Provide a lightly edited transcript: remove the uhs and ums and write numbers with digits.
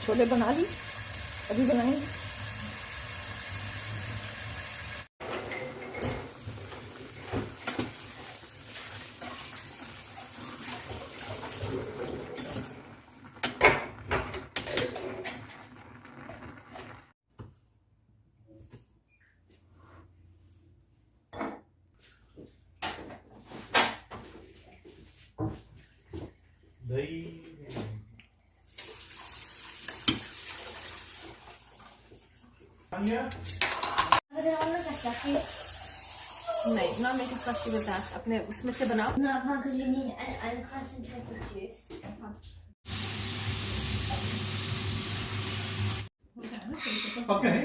छोले बना ली, अभी बनाएंगे। नहीं, ना मैं किस बात की बता, अपने उसमें से बनाओ No, I can't because you need an concentrated juice. Okay.